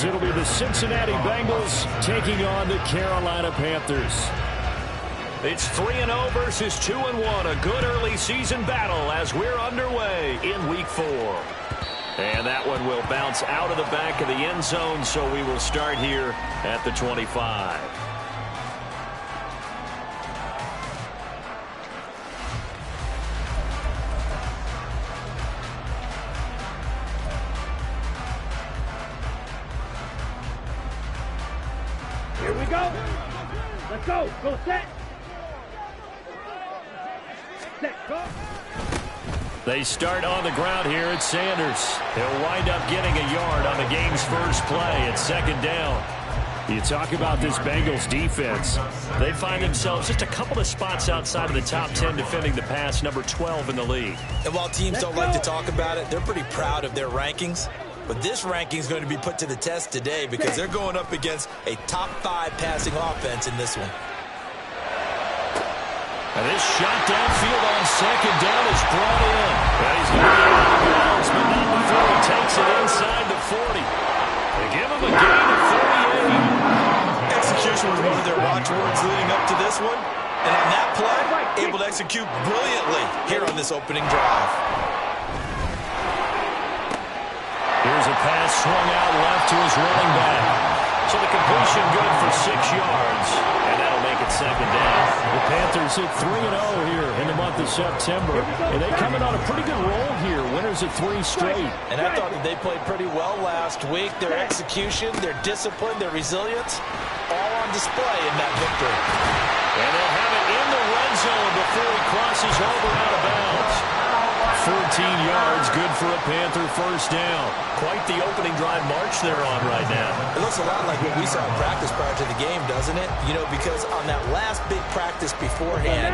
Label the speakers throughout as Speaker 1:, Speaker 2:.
Speaker 1: as it'll be the Cincinnati Bengals taking on the Carolina Panthers.
Speaker 2: It's 3-0 versus 2-1. A good early season battle as we're underway in Week 4. And that one will bounce out of the back of the end zone, so we will start here at the 25.
Speaker 3: Here we go. Let's go. Go set. Set. Go.
Speaker 1: They start on the ground here at Sanders. He'll wind up getting a yard on the game's first play. It's second down. You talk about this Bengals defense.
Speaker 2: They find themselves just a couple of spots outside of the top 10 defending the pass, number 12 in the league.
Speaker 4: And while teams don't like to talk about it, they're pretty proud of their rankings. But this ranking is going to be put to the test today because they're going up against a top 5 passing offense in this one.
Speaker 1: And this shot downfield on second down is brought in. And he's going to be out of bounds, but not before he takes it inside the 40. They give him a gain of 38.
Speaker 4: Execution was one of their watchwords leading up to this one. And on that play, able to execute brilliantly here on this opening drive.
Speaker 1: Here's a pass swung out left to his running back.
Speaker 2: So the completion good for 6 yards, and that'll make it second down.
Speaker 1: The Panthers hit 3-0 here in the month of September, and they come in on a pretty good roll here. Winners of 3 straight.
Speaker 4: And I thought that they played pretty well last week. Their execution, their discipline, their resilience, all on display in that victory.
Speaker 2: And they'll have it in the red zone before he crosses over out of bounds.
Speaker 1: 14 yards, good for a Panther first down.
Speaker 2: Quite the opening drive march they're on right now.
Speaker 4: It looks a lot like what we saw in practice prior to the game, doesn't it? You know, because on that last big practice beforehand,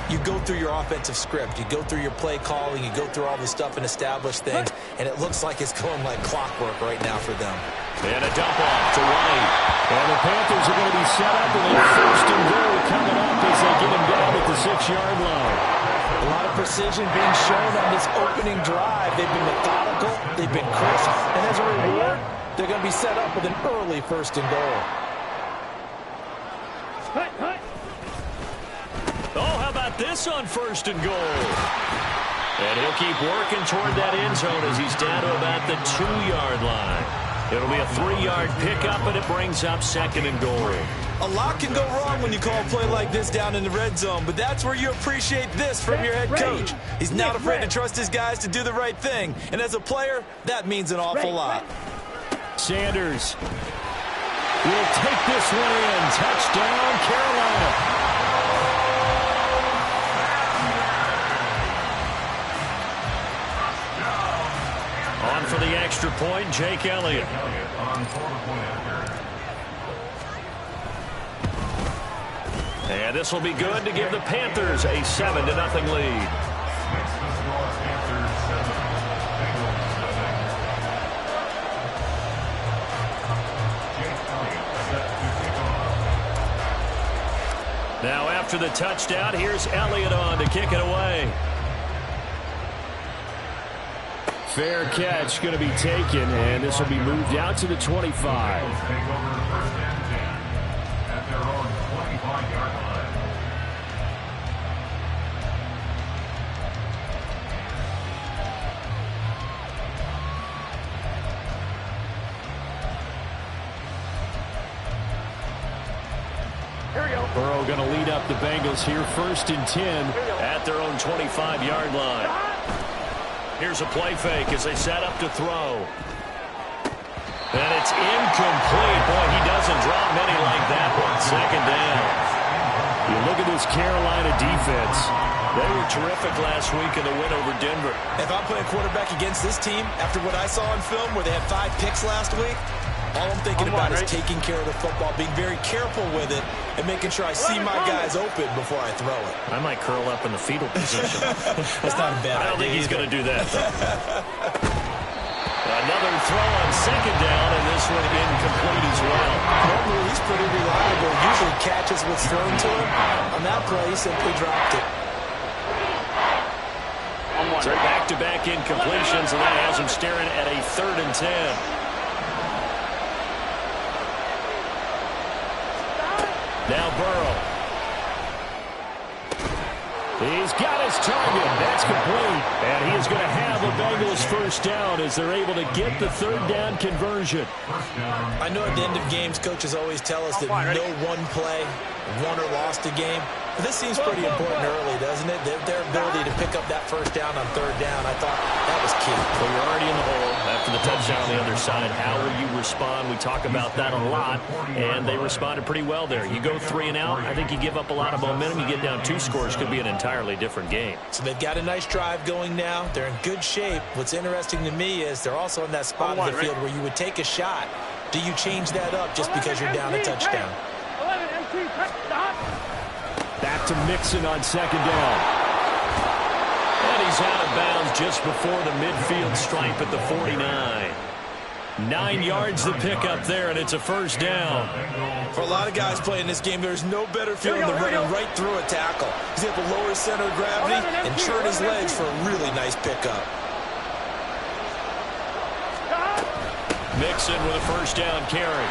Speaker 4: you go through your offensive script. You go through your play calling. You go through all the stuff and establish things. And it looks like it's going like clockwork right now for them.
Speaker 2: And a dump off to White.
Speaker 1: And the Panthers are going to be set up with a first and goal coming up as they get him down at the 6-yard line.
Speaker 4: A lot of precision being shown on this opening drive. They've been methodical. They've been crisp. And as a reward, they're going to be set up with an early first and goal.
Speaker 2: Oh, how about this on first and goal? And he'll keep working toward that end zone as he's down to about the 2-yard line. It'll be a 3-yard pickup, and it brings up second and goal.
Speaker 4: A lot can go wrong when you call a play like this down in the red zone, but that's where you appreciate this from your head coach. He's not afraid to trust his guys to do the right thing, and as a player, that means an awful lot.
Speaker 1: Sanders will take this one in. Touchdown, Carolina.
Speaker 2: On for the extra point, Jake Elliott. And this will be good to give the Panthers a 7-0 lead. Now after the touchdown, here's Elliott on to kick it away.
Speaker 1: Fair catch going to be taken, and this will be moved out to the 25. Burrow going to lead up the Bengals here, 1st and 10
Speaker 2: at their own 25-yard line. Here's a play fake as they set up to throw. And it's incomplete. Boy, he doesn't drop many like that one. Second down.
Speaker 1: You look at this Carolina defense.
Speaker 2: They were terrific last week in the win over Denver.
Speaker 4: If I'm playing quarterback against this team, after what I saw on film where they had 5 picks last week, all I'm thinking about is taking care of the football, being very careful with it, and making sure I see my guys open before I throw it.
Speaker 2: I might curl up in the fetal position.
Speaker 4: That's not a bad idea.
Speaker 2: I don't think he's going to do that. Another throw on second down, and this one incomplete as well.
Speaker 4: Normally, he's pretty reliable. Usually catches what's thrown to him. On that play, he simply dropped it.
Speaker 2: So back-to-back incompletions, and that has him staring at a 3rd and 10. Now Burrow. He's got his target. That's complete. And he is going to have a Bengals first down as they're able to get the third down conversion.
Speaker 4: I know at the end of games, coaches always tell us that no one play won or lost a game. But this seems pretty important early, doesn't it? Their ability to pick up that first down on third down, I thought that was key.
Speaker 2: Well, you're already in the hole after the touchdown on the other side. How will you respond? We talk about that a lot, and they responded pretty well there. You go 3 and out, I think you give up a lot of momentum. You get down 2 scores, could be an entirely different game.
Speaker 4: So they've got a nice drive going now. They're in good shape. What's interesting to me is they're also in that spot of the field where you would take a shot. Do you change that up just because you're down a touchdown?
Speaker 3: 11 MC, touchdown.
Speaker 2: Back to Mixon on second down. And he's out of bounds just before the midfield stripe at the 49. 9 yards to pick up there, and it's a first down.
Speaker 4: For a lot of guys playing this game, there's no better feeling than running right through a tackle. He's able to lower his center of gravity and turn his legs for a really nice pickup.
Speaker 2: Mixon with a first down carry.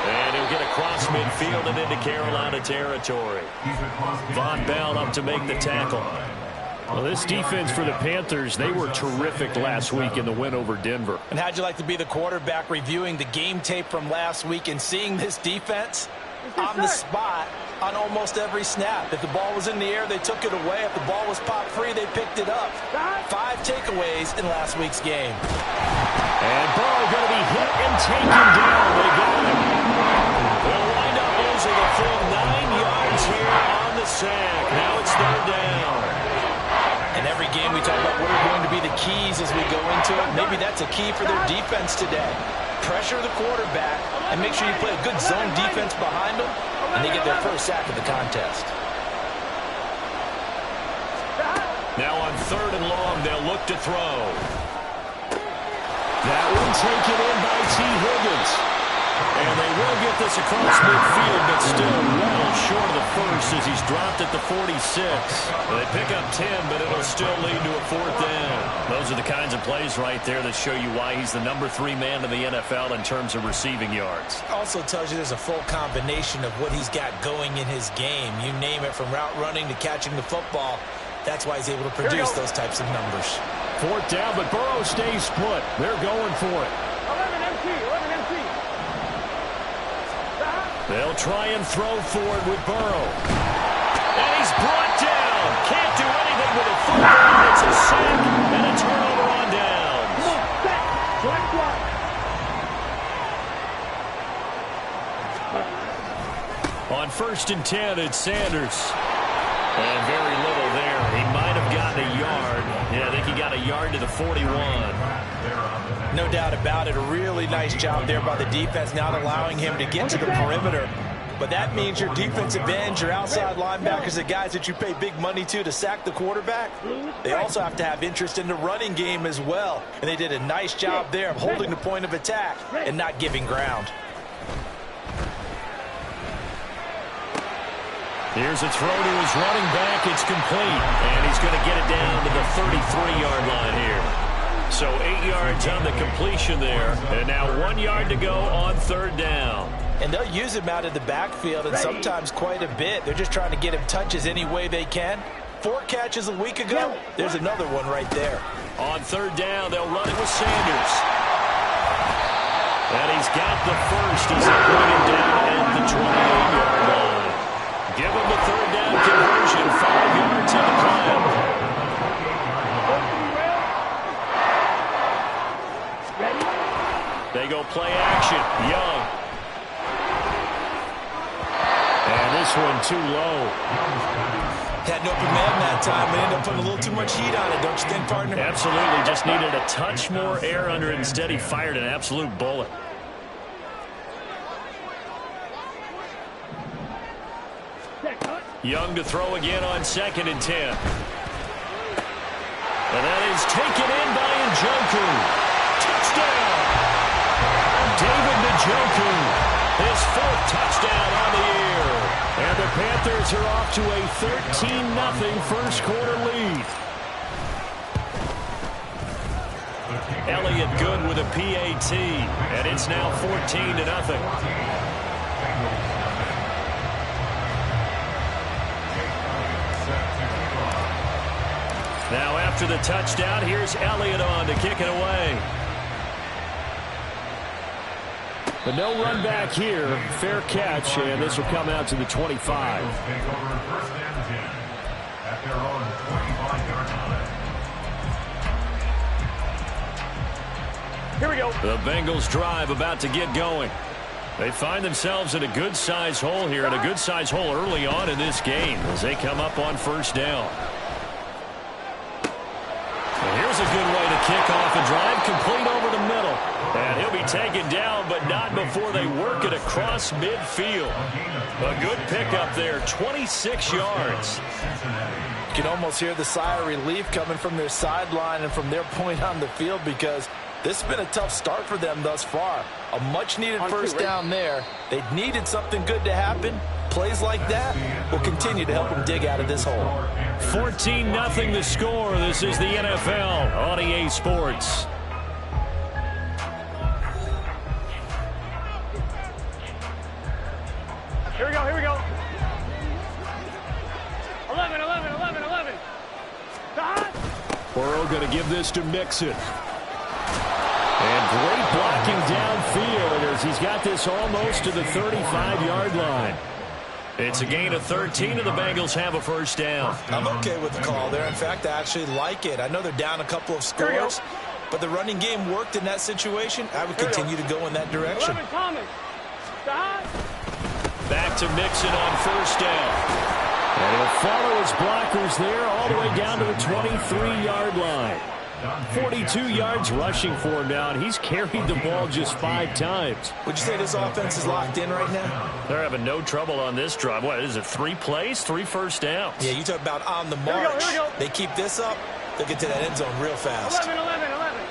Speaker 2: And he'll get across midfield and into Carolina territory. Von Bell up to make the tackle. Well, this defense for the Panthers, they were terrific last week in the win over Denver.
Speaker 4: And how'd you like to be the quarterback reviewing the game tape from last week and seeing this defense on the spot on almost every snap? If the ball was in the air, they took it away. If the ball was popped free, they picked it up. 5 takeaways in last week's game.
Speaker 2: And Burrow going to be hit and taken down. They got him. They'll wind up losing a full 9 yards here on the sack. Now it's third down.
Speaker 4: In every game we talk about what are going to be the keys as we go into it. Maybe that's a key for their defense today. Pressure the quarterback and make sure you play a good zone defense behind them, and they get their first sack of the contest.
Speaker 2: Now on third and long, they'll look to throw. That one taken in by T. Higgins. And they will get this across midfield, but still well short of the first as he's dropped at the 46. They pick up 10, but it'll still lead to a fourth down. Those are the kinds of plays right there that show you why he's the number 3 man in the NFL in terms of receiving yards.
Speaker 4: Also tells you there's a full combination of what he's got going in his game. You name it, from route running to catching the football. That's why he's able to produce those types of numbers.
Speaker 2: Fourth down, but Burrow stays put. They're going for it.
Speaker 3: 11 MC, 11 MC.
Speaker 2: They'll try and throw forward with Burrow. And he's brought down. Can't do anything with a football. It's a sack and a turnover on downs. On 1st and 10, it's Sanders. And very little there. He might have gotten a yard. Yeah, I think he got a yard to the 41.
Speaker 4: No doubt about it. A really nice job there by the defense, not allowing him to get to the perimeter. But that means your defensive ends, your outside linebackers, the guys that you pay big money to sack the quarterback, they also have to have interest in the running game as well. And they did a nice job there of holding the point of attack and not giving ground.
Speaker 2: Here's a throw to his running back. It's complete. And he's going to get it down to the 33-yard line here. So 8 yards on the completion there. And now 1 yard to go on third down.
Speaker 4: And they'll use him out of the backfield, and sometimes quite a bit. They're just trying to get him touches any way they can. 4 catches a week ago. There's another one right there.
Speaker 2: On third down, they'll run it with Sanders. And he's got the first as they bring him down at the 28-yard line. Give him the third down conversion. 5 yards on the play. They go play action. Young. And this one too low.
Speaker 4: Had an open man that time, but ended up putting a little too much heat on it, don't you think, partner?
Speaker 2: Absolutely. Just needed a touch more air under it. Instead, he fired an absolute bullet. Young to throw again on 2nd and 10. And that is taken in by Njoku. Touchdown! David Njoku, his 4th touchdown on the year. And the Panthers are off to a 13-0 first quarter lead. Elliott good with a PAT, and it's now 14-0. Now after the touchdown, here's Elliott on to kick it away. But no run back here. Fair catch, and this will come out to the 25.
Speaker 3: Here we go.
Speaker 2: The Bengals drive about to get going. They find themselves in a good-sized hole here, and a good-sized hole early on in this game as they come up on first down. And here's a good way to kick off a drive, complete over the middle. And he'll be taken down, but not before they work it across midfield. A good pickup there, 26 yards.
Speaker 4: You can almost hear the sigh of relief coming from their sideline and from their point on the field, because this has been a tough start for them thus far. A much-needed first down there. They needed something good to happen. Plays like that will continue to help them dig out of this hole.
Speaker 2: 14-0 the score. This is the NFL on EA Sports.
Speaker 3: Here we go, here we go. 11, 11, 11, 11.
Speaker 2: Burrow going to give this to Mixon. And great blocking downfield as he's got this almost to the 35-yard line. It's a gain of 13, and the Bengals have a first down.
Speaker 4: I'm okay with the call there. In fact, I actually like it. I know they're down a couple of scores, but the running game worked in that situation. I would continue to go in that direction.
Speaker 3: 11, Thomas.
Speaker 2: Back to Mixon on first down. And he'll follow his blockers there all the way down to the 23-yard line. 42 yards rushing for him now, and he's carried the ball just 5 times.
Speaker 4: Would you say this offense is locked in right now?
Speaker 2: They're having no trouble on this drive. What is it, 3 plays, 3 first downs?
Speaker 4: Yeah, you talk about on the march.
Speaker 3: Here we go.
Speaker 4: They keep this up, they'll get to that end zone real fast.
Speaker 3: 11, 11, 11.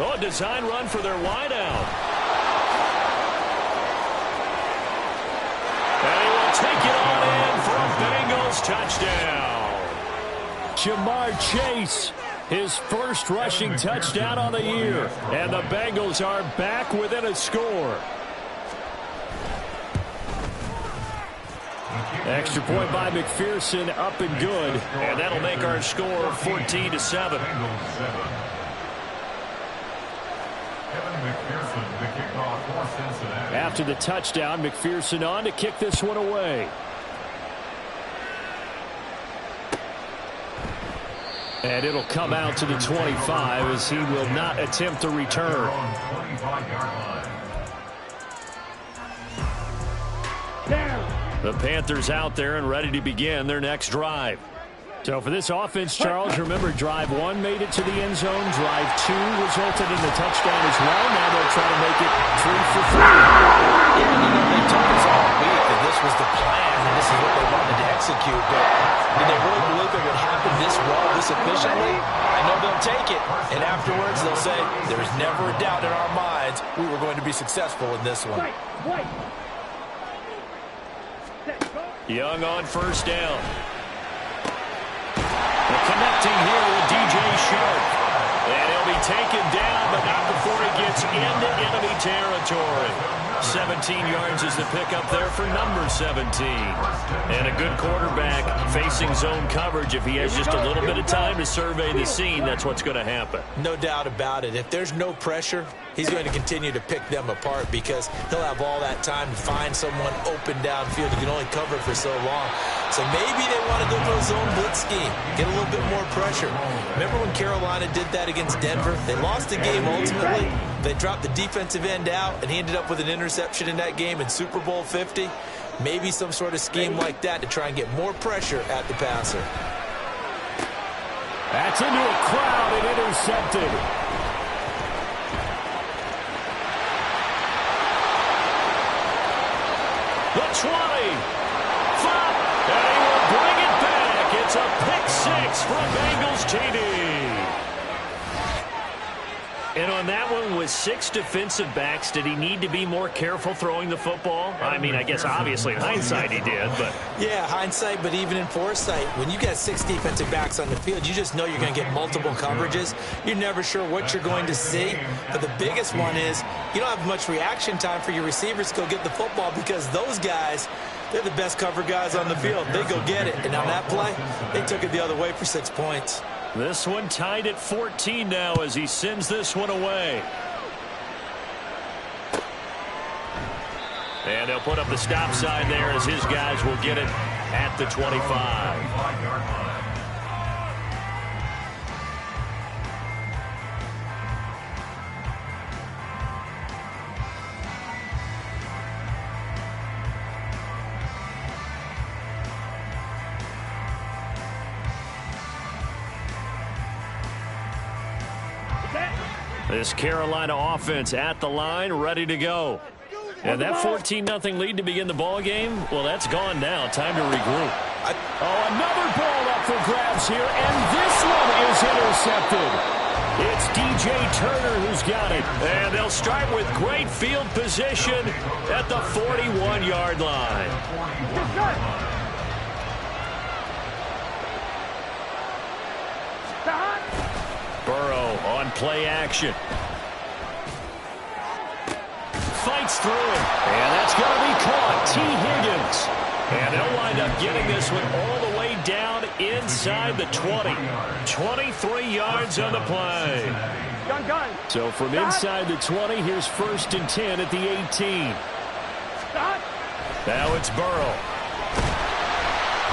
Speaker 2: Oh, a design run for their wideout. And he will take it on in for a Bengals touchdown. Jamar Chase, his first rushing touchdown on the year. And the Bengals are back within a score. Extra point by McPherson, up and good. And that'll make our score 14-7. After the touchdown, McPherson on to kick this one away. And it'll come out to the 25 as he will not attempt a return. The Panthers out there and ready to begin their next drive. So for this offense, Charles, remember drive 1 made it to the end zone. Drive 2 resulted in the touchdown as well. Now they'll try to make it 3 for 3.
Speaker 4: Yeah, they told us all week that this was the plan and this is what they wanted to execute. But did they really believe it would happen this well, this efficiently? I know they'll take it. And afterwards they'll say, there was never a doubt in our minds we were going to be successful in this one.
Speaker 2: Young on first down. Connecting here with DJ Shark. And he'll be taken down, but not before he gets into enemy territory. 17 yards is the pickup there for number 17. And a good quarterback facing zone coverage. If he has just a little bit of time to survey the scene, that's what's going to happen.
Speaker 4: No doubt about it. If there's no pressure, he's going to continue to pick them apart because he'll have all that time to find someone open downfield. He can only cover for so long. So maybe they want to go to a zone blitz scheme, get a little bit more pressure. Remember when Carolina did that against Denver? They lost the game ultimately. They dropped the defensive end out, and he ended up with an interception in that game in Super Bowl 50. Maybe some sort of scheme like that to try and get more pressure at the passer.
Speaker 2: That's into a crowd and intercepted. The 20. And he will bring it back. It's a pick 6 for Bengals TD. And on that one, with 6 defensive backs, did he need to be more careful throwing the football? I mean, I guess obviously in hindsight he did, but...
Speaker 4: Yeah, hindsight, but even in foresight, when you got 6 defensive backs on the field, you just know you're going to get multiple coverages. You're never sure what you're going to see. But the biggest one is you don't have much reaction time for your receivers to go get the football because those guys, They're the best cover guys on the field. They go get it. And on that play, they took it the other way for 6 points.
Speaker 2: This one tied at 14 now as he sends this one away. And they'll put up the stop sign there as his guys will get it at the 25. This Carolina offense at the line, ready to go. And that 14-0 lead to begin the ball game, well, that's gone now. Time to regroup.
Speaker 1: Another ball up for grabs here, and this one is intercepted.
Speaker 2: It's DJ Turner who's got it. And they'll start with great field position at the 41-yard line. Burrow on play action. Fights through it. And that's going to be caught. T. Higgins. And they'll wind up getting this one all the way down inside the 20. 23 yards on the play.
Speaker 3: Gun.
Speaker 2: So from inside the 20, here's 1st and 10 at the 18. Now it's Burrow.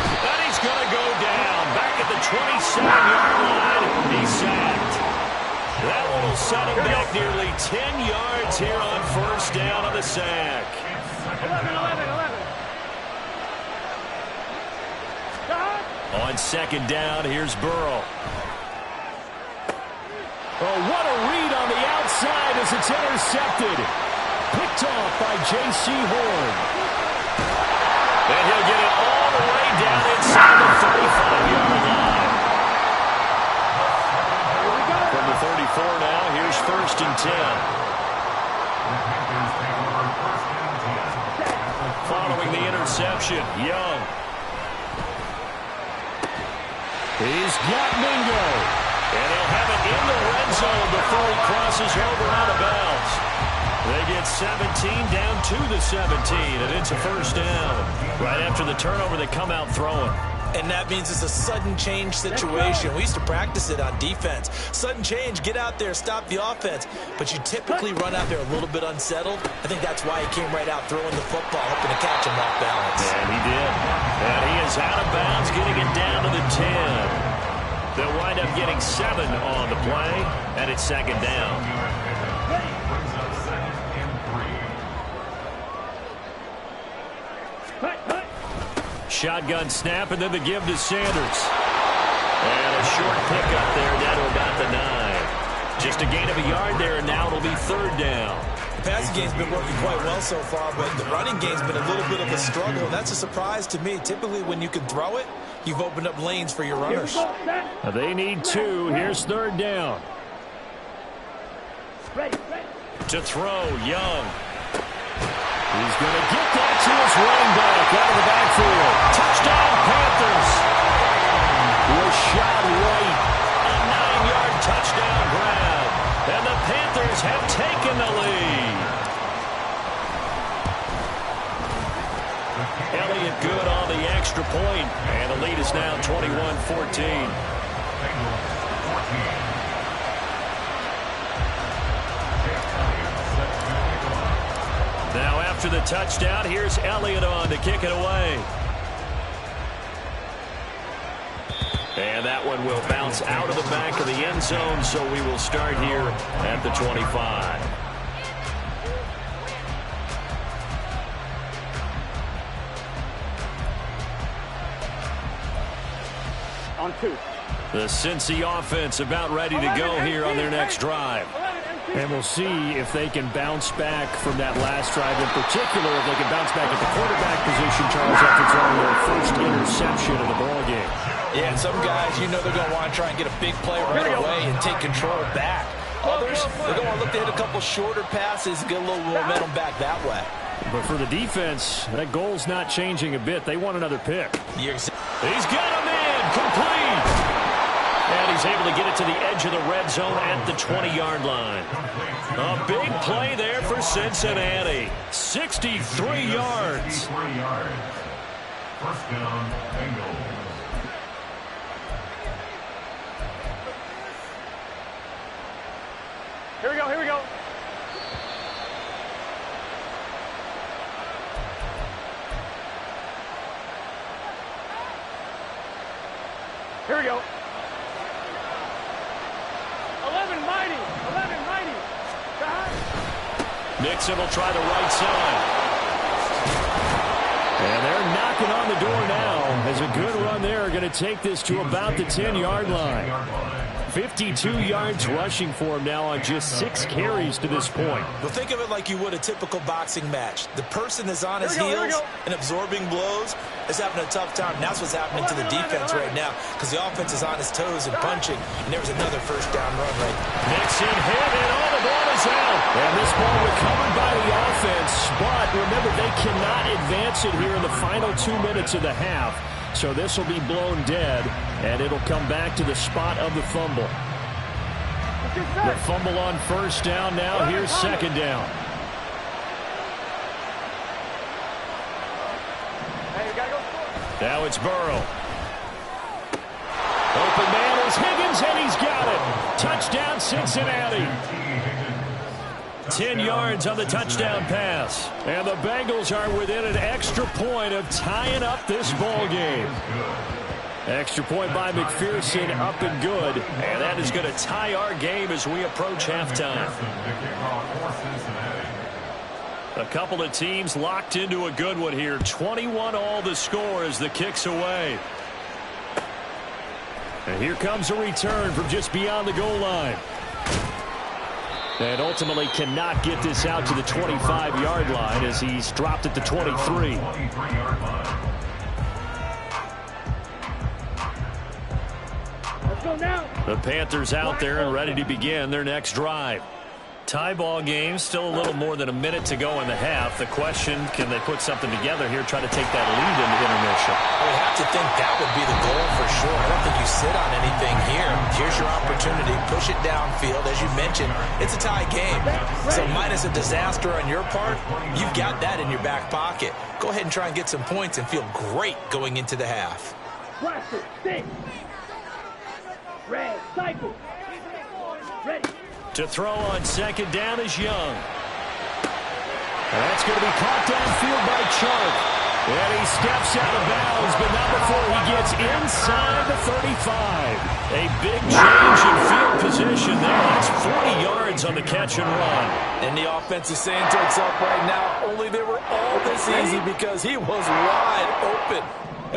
Speaker 2: And he's going to go down. Back at the 27-yard line. He's sacked. That one will set him back nearly 10 yards here on 1st down on the sack.
Speaker 3: 11.
Speaker 2: On 2nd down, here's Burrow. Oh, what a read on the outside as it's intercepted. Picked off by J.C. Horn. And he'll get it all the way down inside the 35-yard line. From the 34 now, here's 1st and 10. Following the interception, Young. He's got Mingo. And he'll have it in the red zone before he crosses over out of bounds. They get 17 down to the 17, and it's a 1st down. Right after the turnover, they come out throwing.
Speaker 4: And that means it's a sudden change situation. We used to practice it on defense. Sudden change, get out there, stop the offense. But you typically run out there a little bit unsettled. I think that's why he came right out throwing the football, hoping to catch him off balance.
Speaker 2: And he did. And he is out of bounds, getting it down to the 10. They'll wind up getting 7 on the play, and it's 2nd down. Shotgun snap, and then the give to Sanders. And a short pickup there down to about the 9. Just a gain of a yard there, and now it'll be 3rd down.
Speaker 4: The passing game's been working quite well so far, but the running game's been a little bit of a struggle, and that's a surprise to me. Typically, when you can throw it, you've opened up lanes for your runners.
Speaker 2: They need 2. Here's 3rd down. To throw, Young. He's going to get that to his running back out of the backfield. Touchdown, Panthers. Was shot right. A 9-yard touchdown grab. And the Panthers have taken the lead. Elliott good on the extra point. And the lead is now 21-14. Now after the touchdown, here's Elliott on to kick it away. And that one will bounce out of the back of the end zone, so we will start here at the 25.
Speaker 3: On 2.
Speaker 2: The Cincy offense about ready to go here on their next drive. And we'll see if they can bounce back from that last drive, in particular if they can bounce back at the quarterback position, Charles, after throwing their first interception of the ball game.
Speaker 4: Yeah, and some guys, you know they're going to want to try and get a big play right away and take control back. Others, they're going to look to hit a couple shorter passes and get a little momentum back that way.
Speaker 2: But for the defense, that goal's not changing a bit. They want another pick.
Speaker 4: He's
Speaker 2: got him in, complete. And he's able to get it to the edge of the red zone at the 20-yard line. A big play there for Cincinnati. 63 yards.
Speaker 5: First down, Bengals.
Speaker 3: Here we go, here we go. Here we go. 11 mighty.
Speaker 2: Nixon will try the right side. And they're knocking on the door now as a good run there. Going to take this to about the 10-yard line. 52 yards rushing for him now on just 6 carries to this point.
Speaker 4: Well, think of it like you would a typical boxing match. The person that's on his heels and absorbing blows is having a tough time. And that's what's happening to the defense right now because the offense is on his toes and punching. And there was another first down run right there.
Speaker 2: Nixon hit, and all the ball is out. And this ball recovered by the offense. But remember, they cannot advance it here in the final 2 minutes of the half. So this will be blown dead, and it'll come back to the spot of the fumble. The fumble on first down now. Here's second down. Now it's Burrow. Open man is Higgins, and he's got it. Touchdown, Cincinnati. 10 yards on the touchdown pass. And the Bengals are within an extra point of tying up this ball game. Extra point by McPherson, up and good. And that is going to tie our game as we approach halftime. A couple of teams locked into a good one here. 21 all the score as the kick's away. And here comes a return from just beyond the goal line. And ultimately cannot get this out to the 25-yard line as he's dropped at the 23.
Speaker 3: Let's go now.
Speaker 2: The Panthers out there and ready to begin their next drive. Tie ball game, still a little more than a minute to go in the half. The question, can they put something together here, try to take that lead into intermission?
Speaker 4: I would have to think that would be the goal for sure. I don't think you sit on anything here. Here's your opportunity. Push it downfield. As you mentioned, it's a tie game. So minus a disaster on your part, you've got that in your back pocket. Go ahead and try and get some points and feel great going into the half.
Speaker 3: Blaster, stick. Red, cycle. Ready.
Speaker 2: To throw on second down is Young. And that's going to be caught downfield by Chark. And he steps out of bounds, but not before he gets inside the 35. A big change in field position there. That's 40 yards on the catch and run.
Speaker 4: And the offense is saying to itself right now, only they were all this easy because he was wide open.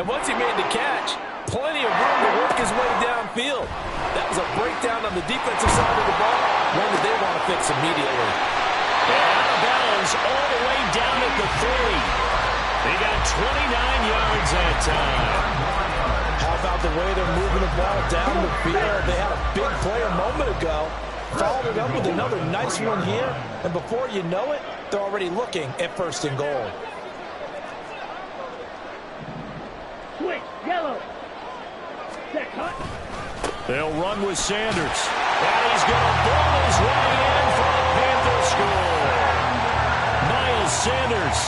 Speaker 4: And once he made the catch, plenty of room to work his way downfield. That was a breakdown on the defensive side of the ball, one that they want to fix immediately.
Speaker 2: And out of bounds all the way down at the 30. They got 29 yards that time.
Speaker 4: How about the way they're moving the ball down the field? They had a big play a moment ago. Followed it up with another nice one here. And before you know it, they're already looking at first and goal.
Speaker 3: Switch, yellow. Set, cut.
Speaker 2: They'll run with Sanders. And he's going to ball his way in for the Panthers score. Miles Sanders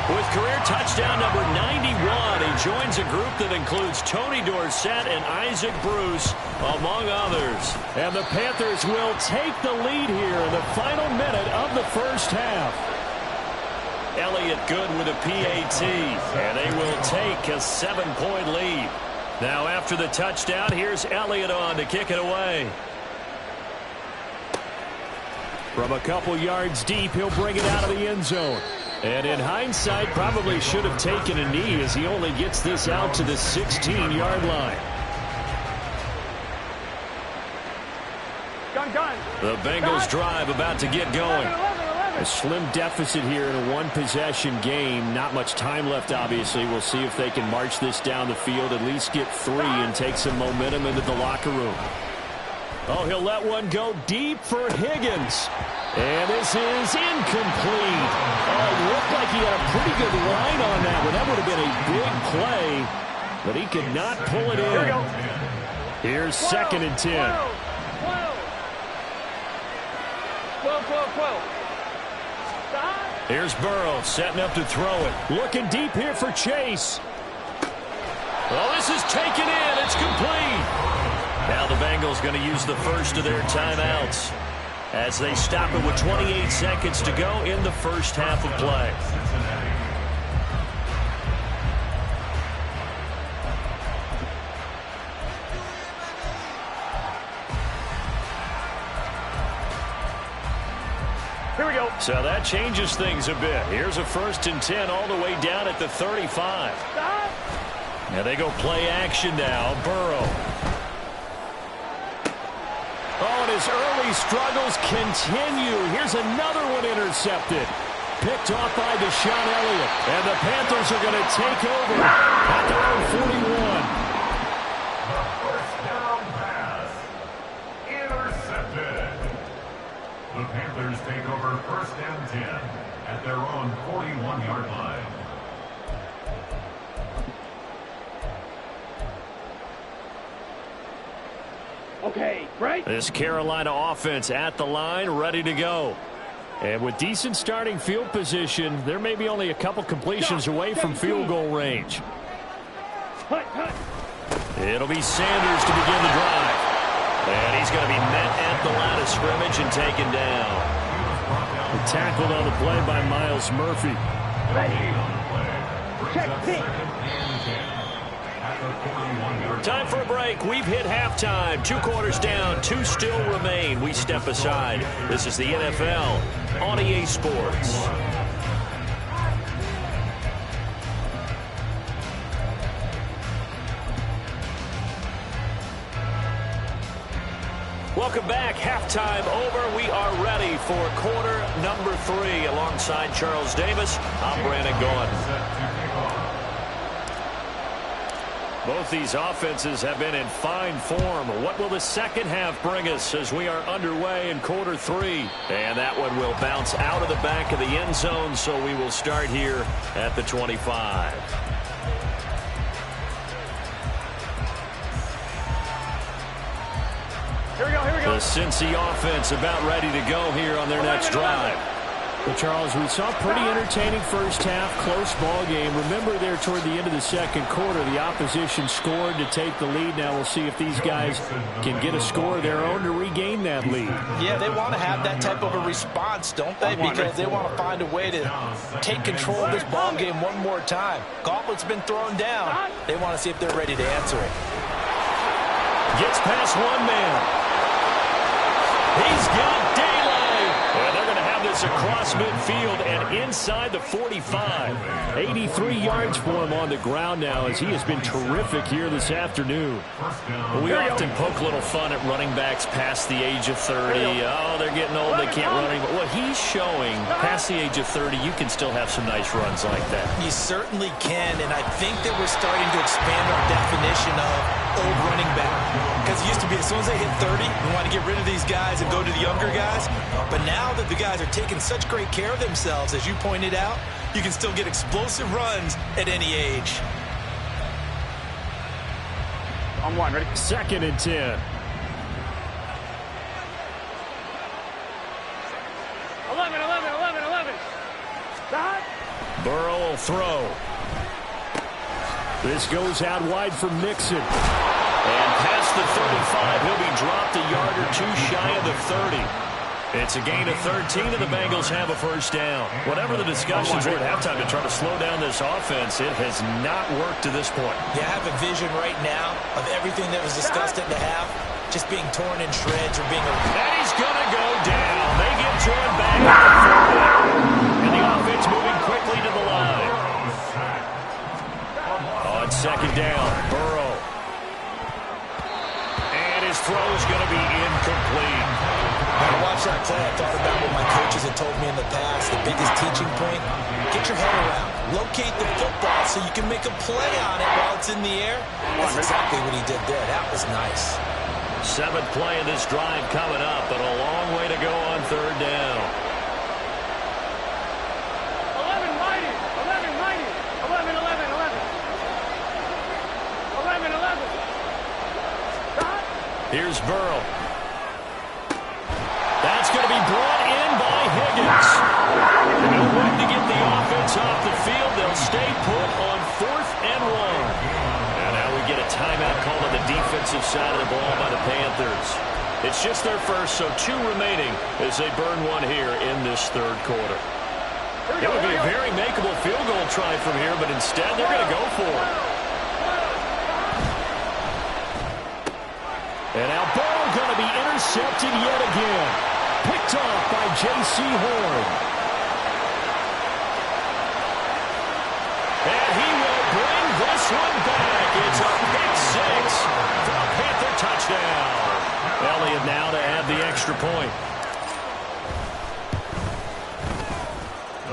Speaker 2: with career touchdown number 91. He joins a group that includes Tony Dorsett and Isaac Bruce, among others. And the Panthers will take the lead here in the final minute of the first half. Elliott good with a PAT, and they will take a 7-point lead. Now after the touchdown, here's Elliott on to kick it away. From a couple yards deep, he'll bring it out of the end zone. And in hindsight, probably should have taken a knee as he only gets this out to the 16-yard line.
Speaker 3: Gun.
Speaker 2: The Bengals drive about to get going. A slim deficit here in a one-possession game. Not much time left, obviously. We'll see if they can march this down the field, at least get 3 and take some momentum into the locker room. Oh, he'll let one go deep for Higgins. And this is incomplete. Oh, it looked like he had a pretty good line on that one. That would have been a big play, but he could not pull it in.
Speaker 3: Here we go.
Speaker 2: Here's 2nd and 10.
Speaker 3: 12.
Speaker 2: Here's Burrow setting up to throw it. Looking deep here for Chase. Well, this is taken in. It's complete. Now the Bengals going to use the first of their timeouts as they stop it with 28 seconds to go in the first half of play.
Speaker 3: Here we go.
Speaker 2: So that changes things a bit. Here's a 1st and 10 all the way down at the 35.
Speaker 3: Stop.
Speaker 2: Now they go play action now. Burrow. Oh, and his early struggles continue. Here's another one intercepted. Picked off by Deshaun Elliott. And the Panthers are going to take over at their own 41.
Speaker 5: First down pass. Intercepted. The Panthers take over 1st and 10 at their own 41-yard line.
Speaker 3: Okay, right.
Speaker 2: This Carolina offense at the line, ready to go. And with decent starting field position, there may be only a couple completions away from field goal range.
Speaker 3: Hut.
Speaker 2: It'll be Sanders to begin the drive. And he's going to be met at the line of scrimmage and taken down. Tackled on the play by Miles Murphy.
Speaker 3: Check team.
Speaker 2: Time for a break. We've hit halftime. 2 quarters down. 2 still remain. We step aside. This is the NFL on EA Sports. Welcome back. Halftime over. We are ready for quarter number 3. Alongside Charles Davis, I'm Brandon Gaudin. Both these offenses have been in fine form. What will the second half bring us as we are underway in quarter 3? And that one will bounce out of the back of the end zone, so we will start here at the 25.
Speaker 3: Here we go.
Speaker 2: The Cincy offense about ready to go here on their next drive.
Speaker 6: Well, Charles, we saw a pretty entertaining first half, close ball game. Remember there toward the end of the second quarter, the opposition scored to take the lead. Now we'll see if these guys can get a score of their own to regain that lead.
Speaker 4: Yeah, they want to have that type of a response, don't they? Because they want to find a way to take control of this ball game one more time. Gauntlet's been thrown down. They want to see if they're ready to answer it.
Speaker 2: Gets past one man. He's got daylight. And they're going to have this across midfield and inside the 45.
Speaker 6: 83 yards for him on the ground now as he has been terrific here this afternoon.
Speaker 2: We often poke little fun at running backs past the age of 30. Oh, they're getting old, they can't run anymore. Well, he's showing past the age of 30, you can still have some nice runs like that.
Speaker 4: You certainly can, and I think that we're starting to expand our definition of old running back. Because it used to be as soon as they hit 30, we want to get rid of these guys and go to the younger guys. But now that the guys are taking such great care of themselves, as you pointed out, you can still get explosive runs at any age.
Speaker 3: On one, ready?
Speaker 6: 2nd and 10.
Speaker 3: 11. Stop.
Speaker 2: Burrow will throw.
Speaker 6: This goes out wide for Mixon.
Speaker 2: And past the 35, he'll be dropped a yard or 2 shy of the 30. It's a gain of 13, and the Bengals have a first down. Whatever the discussions were at halftime to try to slow down this offense, it has not worked to this point.
Speaker 4: You have a vision right now of everything that was discussed at the half, just being torn in shreds or being...
Speaker 2: And he's going to go down. They get torn back at the fullback. And the offense moving quickly to the line. On 2nd down, Burrow. And his throw is going to be incomplete.
Speaker 4: When I watched that play, I thought about what my coaches had told me in the past. The biggest teaching point, get your head around. Locate the football so you can make a play on it while it's in the air. That's exactly what he did there. That was nice.
Speaker 2: 7th play of this drive coming up, but a long way to go on 3rd down.
Speaker 3: 11 mighty. 11. Stop.
Speaker 2: Here's Burrow. That's going to be brought in by Higgins. No room to get the offense off the field. They'll stay put on 4th and 1. And now side of the ball by the Panthers. It's just their first, so 2 remaining as they burn one here in this third quarter. It would be a very makeable field goal try from here, but instead they're going to go for it.
Speaker 6: And now ball going to be intercepted yet again. Picked off by J.C. Horn.
Speaker 2: And he will bring this one back. It's a pick 6 for a Panther touchdown. Elliott now to add the extra point.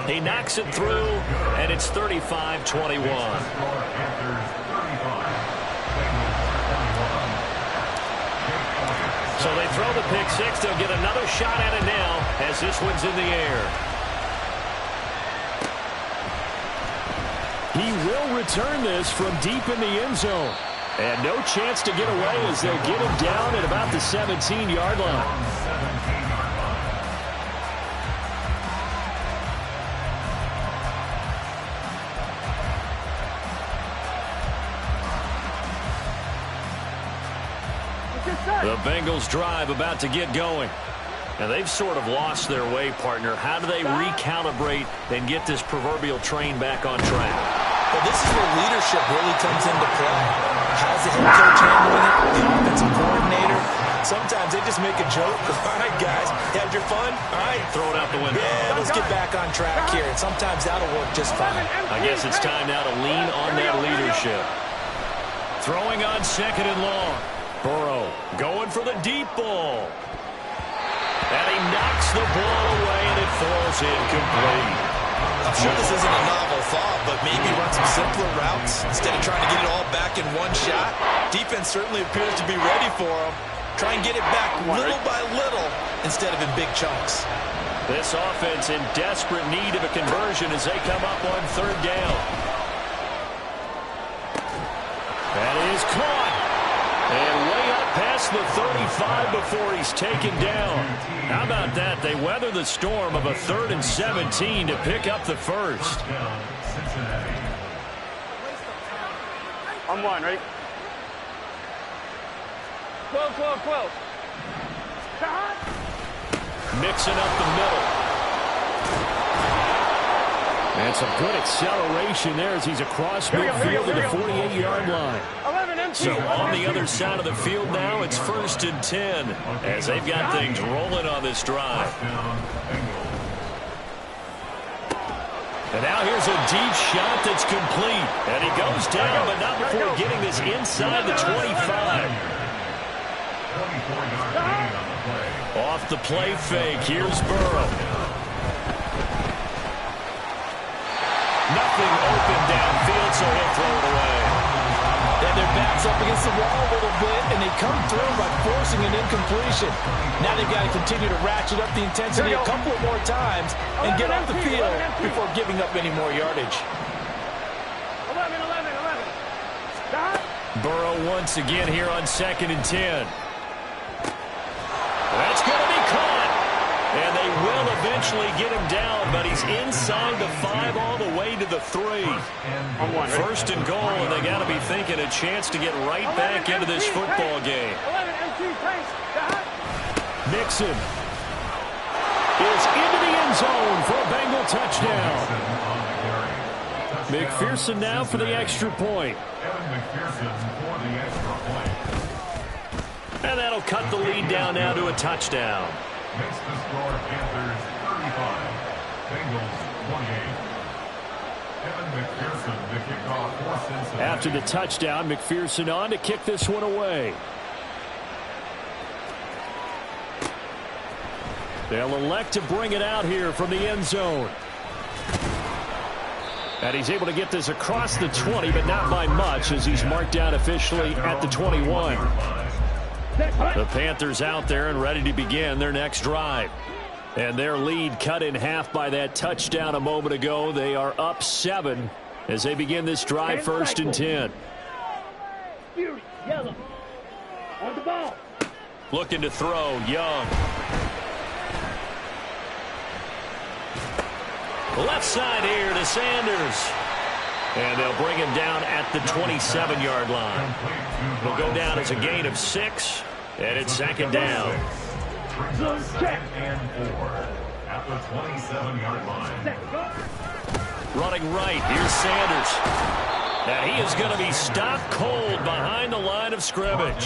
Speaker 2: He knocks it through, and it's 35-21. So they throw the pick 6. They'll get another shot at it now as this one's in the air.
Speaker 6: He will return this from deep in the end zone. And no chance to get away as they'll get him down at about the 17-yard line.
Speaker 2: The Bengals drive about to get going. And they've sort of lost their way, partner. How do they recalibrate and get this proverbial train back on track?
Speaker 4: Well, this is where leadership really comes into play. How's the head coach handling it? The offensive coordinator? Sometimes they just make a joke. All right, guys, had your fun? All right.
Speaker 2: Throw it out the window.
Speaker 4: Yeah, let's get back on track here. And sometimes that'll work just fine.
Speaker 2: I guess it's time now to lean on that leadership. Throwing on 2nd and long. Burrow going for the deep ball. And he knocks the ball away, and it falls incomplete.
Speaker 4: I'm sure this isn't a novel thought, but maybe run some simpler routes instead of trying to get it all back in one shot. Defense certainly appears to be ready for him. Try and get it back little by little instead of in big chunks.
Speaker 2: This offense in desperate need of a conversion as they come up on 3rd down.
Speaker 6: That is caught.
Speaker 2: And way up past the 35 before he's taken down.
Speaker 6: How about that? They weather the storm of a 3rd and 17 to pick up the first.
Speaker 3: On 1, ready? 12, 12, 12.
Speaker 2: Mixing up the middle.
Speaker 6: And some good acceleration there as he's across midfield to the 48-yard line.
Speaker 2: So on the other side of the field now, it's 1st and 10 as they've got things rolling on this drive. And now here's a deep shot that's complete. And he goes down, but not before getting this inside the 25. Off the play fake, here's Burrow. Nothing open downfield, so he'll throw it away.
Speaker 4: And their backs up against the wall a little bit, and they come through by forcing an incompletion. Now they've got to continue to ratchet up the intensity a couple of more times and get off the field before giving up any more yardage.
Speaker 3: 11, 11, 11. Stop.
Speaker 2: Burrow once again here on 2nd and 10. That's going to be caught. And they will eventually get him down, but he's inside the 5 all the way to the 3. 1st and goal, and they got to be thinking a chance to get right back into this football game.
Speaker 3: 11, MT, pace.
Speaker 6: Mixon is into the end zone for a Bengal touchdown. McPherson now for the extra point.
Speaker 2: And that'll cut the lead down now to a touchdown.
Speaker 5: Makes the score Panthers 35, Bengals 28. Evan McPherson to kick off for Cincinnati.
Speaker 6: After the touchdown, McPherson on to kick this one away. They'll elect to bring it out here from the end zone. And he's able to get this across the 20, but not by much as he's marked down officially at the 21. The Panthers out there and ready to begin their next drive. And their lead cut in half by that touchdown a moment ago. They are up 7 as they begin this drive, 1st and 10.
Speaker 3: Fury, yellow. On the ball.
Speaker 2: Looking to throw, Young. Left side here to Sanders. And they'll bring him down at the 27-yard line. He'll go down as a gain of 6, and it's second down.
Speaker 5: Second and 4 at the 27-yard line.
Speaker 2: Running right, here's Sanders. And he is going to be stopped cold behind the line of scrimmage.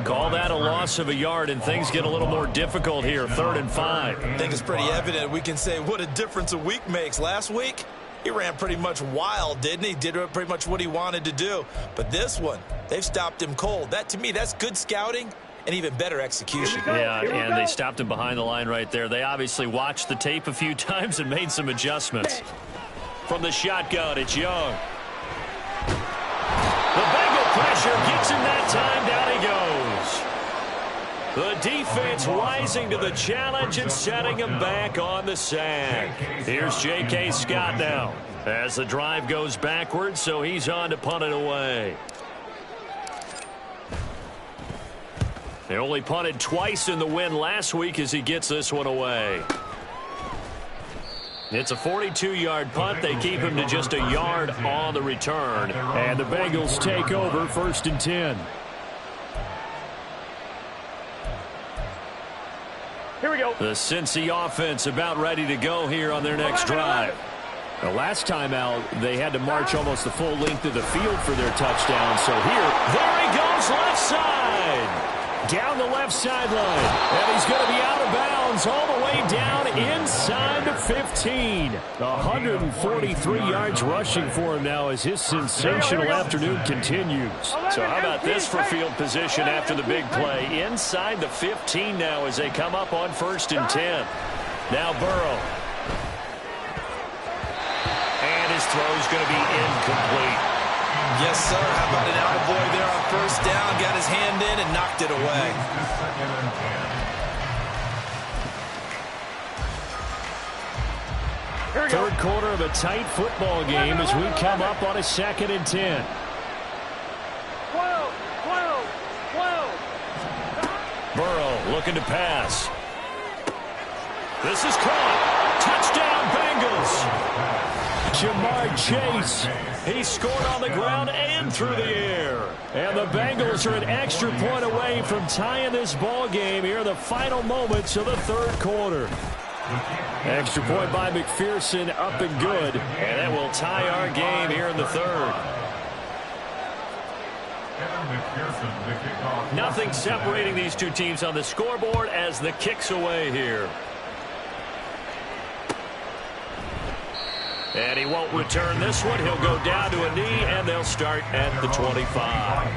Speaker 2: Call that a loss of a yard, and things get a little more difficult here, 3rd and 5.
Speaker 4: I think it's pretty evident. We can say what a difference a week makes. Last week, he ran pretty much wild, didn't he? Did pretty much what he wanted to do. But this one, they've stopped him cold. That, to me, that's good scouting and even better execution.
Speaker 2: Yeah, and they stopped him behind the line right there. They obviously watched the tape a few times and made some adjustments. From the shotgun, it's Young. The Bengal pressure gets him that time. Down he goes. The defense rising to the challenge and setting him back on the sack. Here's J.K. Scott now as the drive goes backwards, so he's on to punt it away. They only punted twice in the win last week as he gets this one away. It's a 42-yard punt. They keep him to just a yard on the return.
Speaker 6: And the Bengals take over 1st and 10.
Speaker 3: Here we go.
Speaker 2: The Cincy offense about ready to go here on their next drive.
Speaker 6: The last time out, they had to march almost the full length of the field for their touchdown. So here,
Speaker 2: there he goes left side.
Speaker 6: Down the left sideline. And he's going to be out of bounds all the way down inside the 15. 143 yards rushing for him now as his sensational afternoon continues.
Speaker 2: So how about this for field position after the big play? Inside the 15 now as they come up on 1st and 10. Now Burrow. And his throw's going to be incomplete.
Speaker 4: Yes, sir. How about an attaboy there on 1st down? Got his hand in and knocked it away.
Speaker 6: Third quarter of a tight football game as we come up on a 2nd and 10.
Speaker 3: 12.
Speaker 2: Burrow looking to pass. This is caught. Touchdown Bengals.
Speaker 6: Jamar Chase.
Speaker 2: He scored on the ground and through the air.
Speaker 6: And the Bengals are an extra point away from tying this ball game here in the final moments of the 3rd quarter. Extra point by McPherson, up and good.
Speaker 2: And that will tie our game here in the 3rd. Nothing separating these two teams on the scoreboard as the kick's away here. And he won't return this one. He'll go down to a knee, and they'll start at the 25.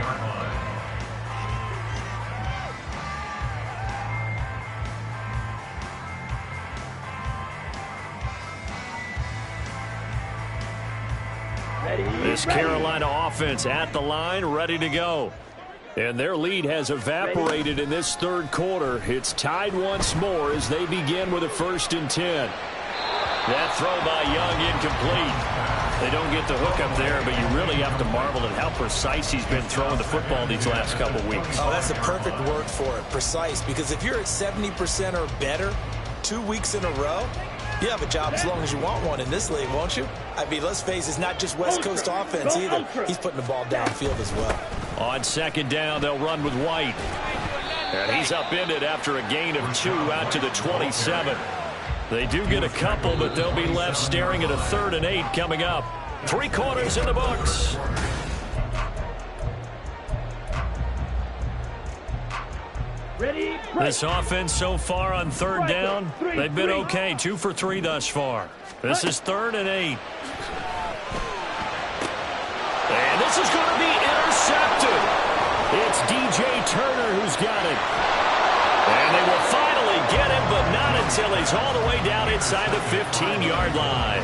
Speaker 2: This Carolina offense at the line, ready to go. And their lead has evaporated in this 3rd quarter. It's tied once more as they begin with a 1st and 10. That throw by Young incomplete. They don't get the hook up there, but you really have to marvel at how precise he's been throwing the football these last couple weeks.
Speaker 4: Oh, that's the perfect word for it, precise. Because if you're at 70% or better 2 weeks in a row, you have a job as long as you want one in this league, won't you? I mean, let's face it, it's not just West Coast offense either. He's putting the ball downfield as well.
Speaker 2: On 2nd down, they'll run with White. And he's upended after a gain of 2 out to the 27. They do get a couple, but they'll be left staring at a 3rd and 8 coming up. 3 quarters in the books. This offense so far on 3rd down, they've been okay. 2 for 3 thus far. This is 3rd and 8. And this is going to be intercepted.
Speaker 6: It's DJ Turner who's got it.
Speaker 2: And they will finally get him, but not until he's all the way down inside the 15-yard line.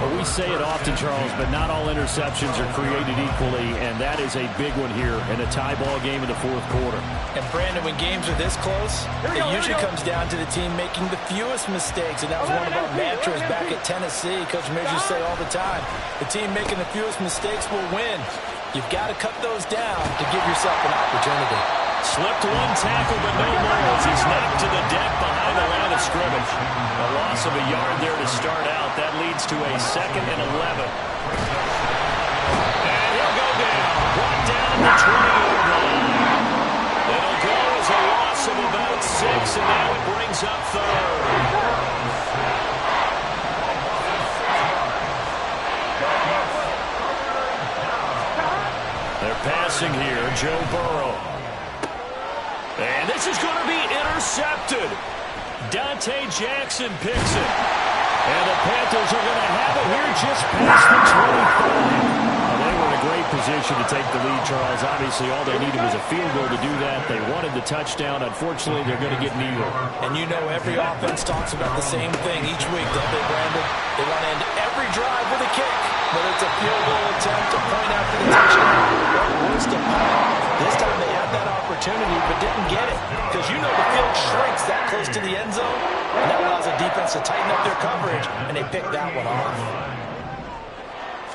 Speaker 6: Well, we say it often, Charles, but not all interceptions are created equally, and that is a big one here in a tie ball game in the 4th quarter.
Speaker 4: And, Brandon, when games are this close, it usually comes down to the team making the fewest mistakes, and that was one of our mantras back at Tennessee. Coach Midge used to say all the time, the team making the fewest mistakes will win. You've got to cut those down to give yourself an opportunity.
Speaker 2: Slipped one tackle, but no more as he's knocked to the deck behind the line of scrimmage. A loss of a yard there to start out. That leads to a 2nd and 11. And he'll go down. Brought down at the 20-yard line. It'll go as a loss of about 6, and now it brings up 3rd. They're passing here, Joe Burrow. And this is going to be intercepted. Dante Jackson picks it. And the Panthers are going to have it here just past the 25. They were in a great position to take the lead, Charles. Obviously, all they needed was a field goal to do that. They wanted the touchdown. Unfortunately, they're going to get neither.
Speaker 4: And you know every offense talks about the same thing each week, don't they, Brandon? They want to end every drive with a kick, whether it's a field goal attempt, a point after the touchdown, or worst of all. This time they had that opportunity but didn't get it, because you know the field shrinks that close to the end zone, and that allows the defense to tighten up their coverage, and they picked that one off.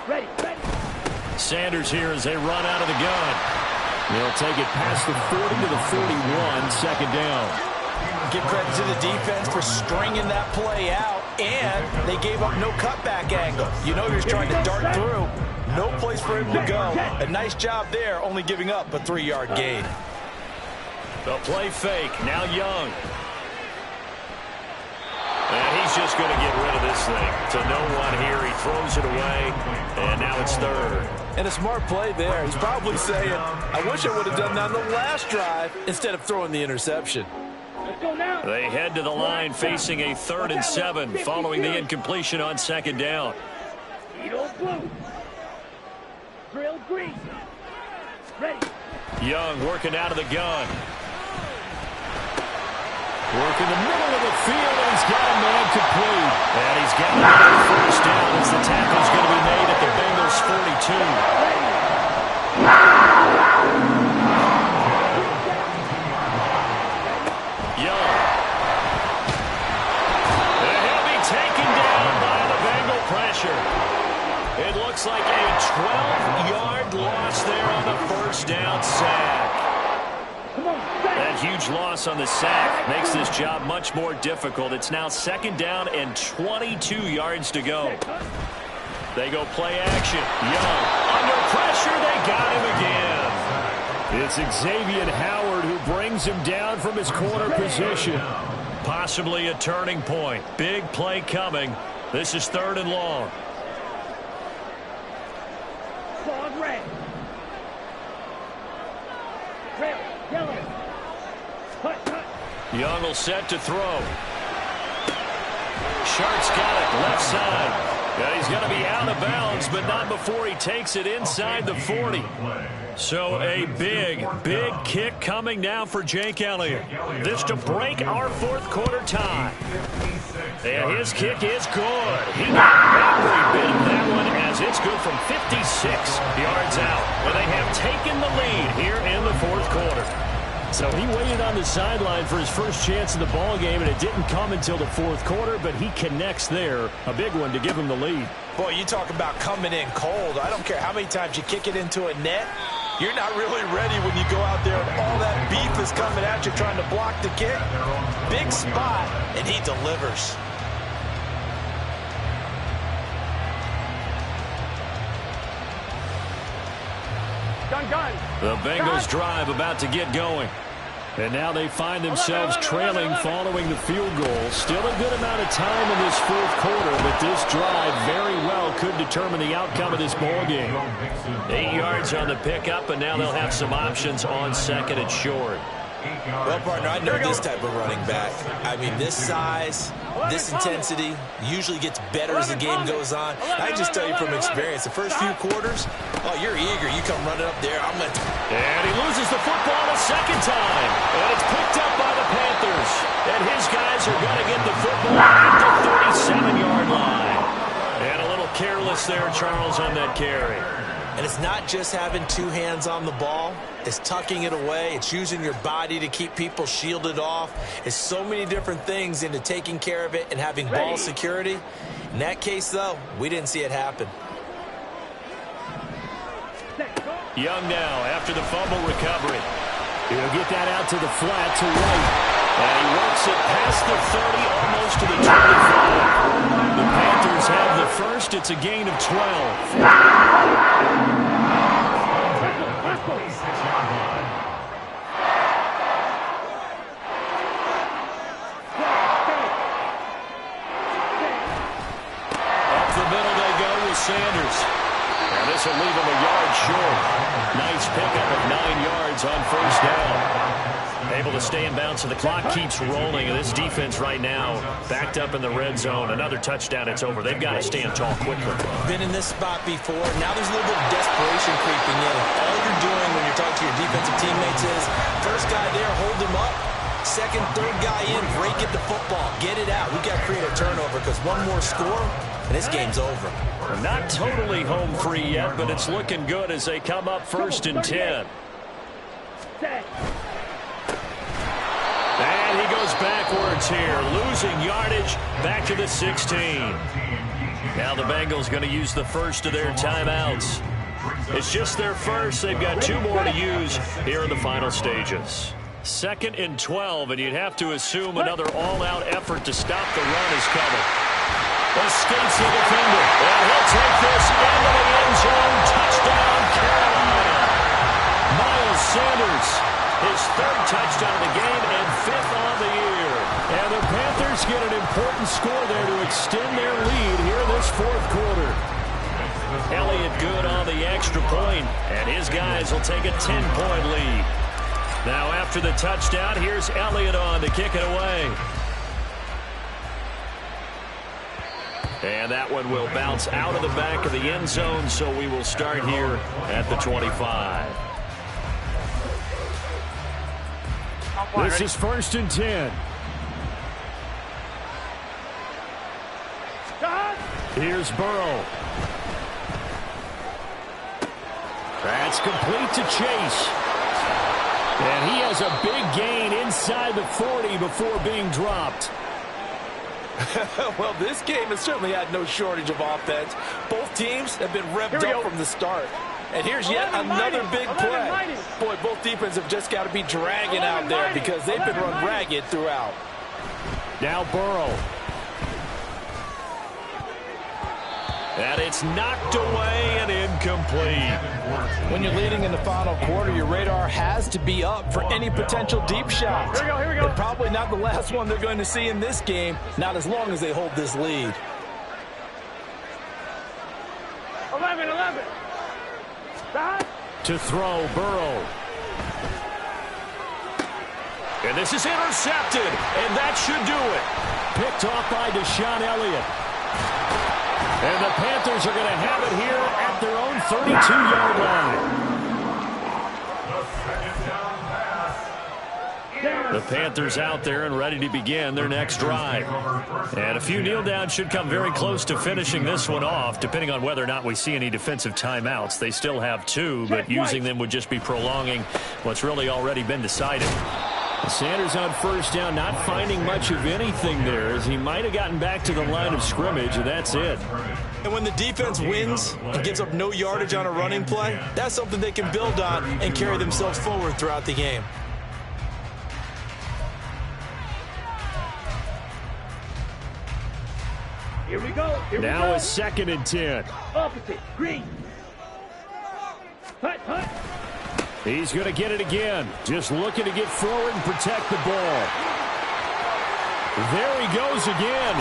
Speaker 3: Ready.
Speaker 2: Sanders here as they run out of the gun. They'll take it past the 40 to the 41, 2nd down.
Speaker 4: Give credit to the defense for stringing that play out, and they gave up no cutback angle. You know you're trying to dart through. No place for him to go. A nice job there, only giving up a 3-yard gain.
Speaker 2: The play fake, now Young. And he's just going to get rid of this thing. To no one here, he throws it away, and now it's 3rd.
Speaker 4: And a smart play there. He's probably saying, I wish I would have done that on the last drive instead of throwing the interception.
Speaker 3: Let's go now.
Speaker 2: They head to the line facing a 3rd and 7 following the incompletion on 2nd down.
Speaker 3: Edo blue. Drill green. Ready.
Speaker 2: Young working out of the gun. Working the middle of the field, and he's got a man complete. And he's got another 1st down as the tackle's going to be made at the Bengals 42. Young. And he'll be taken down by the Bengal pressure. It looks like a 12-yard loss there on the 1st down sack. That huge loss on the sack makes this job much more difficult. It's now 2nd down and 22 yards to go. They go play action. Young under pressure. They got him again.
Speaker 6: It's Xavier Howard who brings him down from his corner position.
Speaker 2: Possibly a turning point. Big play coming. This is 3rd and long.
Speaker 3: Fog red. Red. Yellow. Cut.
Speaker 2: Young will set to throw. Sharp's got it, left side. Yeah, he's going to be out of bounds, but not before he takes it inside the 40. So a big kick coming now for Jake Elliott. This to break our 4th quarter tie. And his kick is good. He got every bit of that one as it's good from 56 yards out. And they have taken the lead here in the 4th quarter.
Speaker 6: So he waited on the sideline for his first chance in the ball game, and it didn't come until the 4th quarter, but he connects there. A big one to give him the lead.
Speaker 4: Boy, you talk about coming in cold. I don't care how many times you kick it into a net. You're not really ready when you go out there and all that beef is coming at you trying to block the kick. Big spot, and he delivers.
Speaker 3: Gun.
Speaker 2: The Bengals drive about to get going.
Speaker 6: And now they find themselves trailing following the field goal. Still a good amount of time in this 4th quarter, but this drive very well could determine the outcome of this ball game.
Speaker 2: 8 yards on the pickup, and now they'll have some options on 2nd and short.
Speaker 4: Well, partner, I know this type of running back. I mean, this size, this intensity usually gets better as the game goes on. I can just tell you from experience, the first few quarters, oh, you're eager. You come running up there.
Speaker 2: And he loses the football a 2nd time. And it's picked up by the Panthers. And his guys are going to get the football at the 37-yard line. And a little careless there, Charles, on that carry.
Speaker 4: And it's not just having 2 hands on the ball. It's tucking it away. It's using your body to keep people shielded off. It's so many different things into taking care of it and having ball security. In that case, though, we didn't see it happen.
Speaker 2: Young now after the fumble recovery.
Speaker 6: He'll get that out to the flat to White.
Speaker 2: And he works it past the 30, almost to the 25.
Speaker 6: first. It's a gain of 12.
Speaker 2: Up the middle they go with Sanders. And this will leave him a yard short. Nice pickup of 9 yards on first down. Able to stay in bounds, so the clock keeps rolling. And this defense right now backed up in the red zone. Another touchdown, it's over. They've got to stand tall quickly.
Speaker 4: Been in this spot before. Now there's a little bit of desperation creeping in. All you're doing when you're talking to your defensive teammates is, first guy there, hold him up. Second, third guy in, break it the football. Get it out. We've got to create a turnover because one more score, and this game's over.
Speaker 2: Not totally home free yet, but it's looking good as they come up first and 10. And he goes backwards here, losing yardage back to the 16. Now the Bengals going to use the first of their timeouts. It's just their first. They've got 2 more to use here in the final stages. 2nd and 12, and you'd have to assume another all-out effort to stop the run is coming. Escapes the defender, and he'll take this into the end zone. Touchdown, Carolina. Miles Sanders, his 3rd touchdown of the game and 5th on the year.
Speaker 6: And the Panthers get an important score there to extend their lead here this 4th quarter.
Speaker 2: Elliott good on the extra point, and his guys will take a 10-point lead. Now after the touchdown, here's Elliott on to kick it away. And that one will bounce out of the back of the end zone, so we will start here at the 25.
Speaker 6: This is 1st and 10. Here's Burrow. That's complete to Chase. And he has a big gain inside the 40 before being dropped.
Speaker 4: Well, this game has certainly had no shortage of offense. Both teams have been revved up from the start. And here's yet another big play. Boy, both defenses have just got to be dragging out there because they've been run ragged throughout.
Speaker 6: Now Burrow.
Speaker 2: And it's knocked away and incomplete.
Speaker 4: When you're leading in the final quarter, your radar has to be up for any potential deep shots.
Speaker 3: Here we go.
Speaker 4: And probably not the last one they're going to see in this game, not as long as they hold this lead.
Speaker 3: 11.
Speaker 6: To throw, Burrow.
Speaker 2: And this is intercepted, and that should do it.
Speaker 6: Picked off by Deshaun Elliott. And the Panthers are going to have it here at their own 32-yard line.
Speaker 2: The Panthers out there and ready to begin their next drive. And a few kneel downs should come very close to finishing this one off, depending on whether or not we see any defensive timeouts. They still have 2, but using them would just be prolonging what's really already been decided.
Speaker 6: Sanders on first down, not finding much of anything there, as he might have gotten back to the line of scrimmage, and that's it.
Speaker 4: And when the defense wins and gives up no yardage on a running play, that's something they can build on and carry themselves forward throughout the game.
Speaker 3: Here we go.
Speaker 6: Now a 2nd and 10.
Speaker 3: Opposite. Green. Hut.
Speaker 6: He's going to get it again. Just looking to get forward and protect the ball. There he goes again.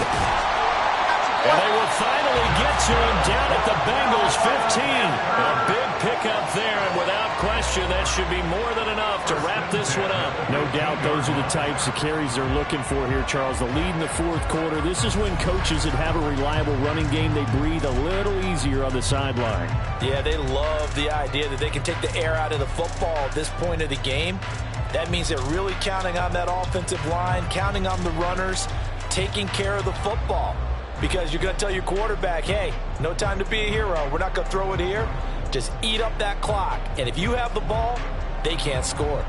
Speaker 2: And they will finally get to him down at the Bengals 15. A big pickup there, and without question, that should be more than enough to wrap this one up.
Speaker 6: No doubt those are the types of carries they're looking for here, Charles. The lead in the 4th quarter. This is when coaches that have a reliable running game, they breathe a little easier on the sideline.
Speaker 4: Yeah, they love the idea that they can take the air out of the football at this point of the game. That means they're really counting on that offensive line, counting on the runners, taking care of the football. Because you're going to tell your quarterback, hey, no time to be a hero. We're not going to throw it here. Just eat up that clock. And if you have the ball, they can't score.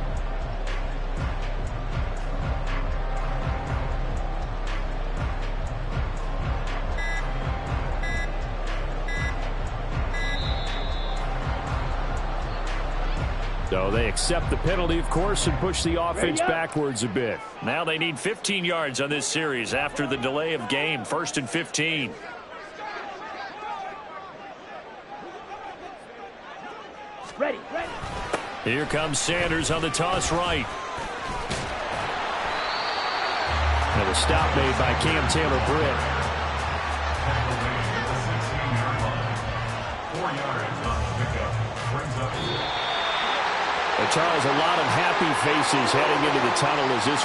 Speaker 6: So they accept the penalty, of course, and push the offense backwards a bit.
Speaker 2: Now they need 15 yards on this series after the delay of game. 1st and 15.
Speaker 3: Ready.
Speaker 6: Here comes Sanders on the toss right. And a stop made by Cam Taylor-Britt.
Speaker 5: Tackle made at the 16-yard line. 4 yards on the pickup. Brings up.
Speaker 6: Charles, a lot of happy faces heading into the tunnel as this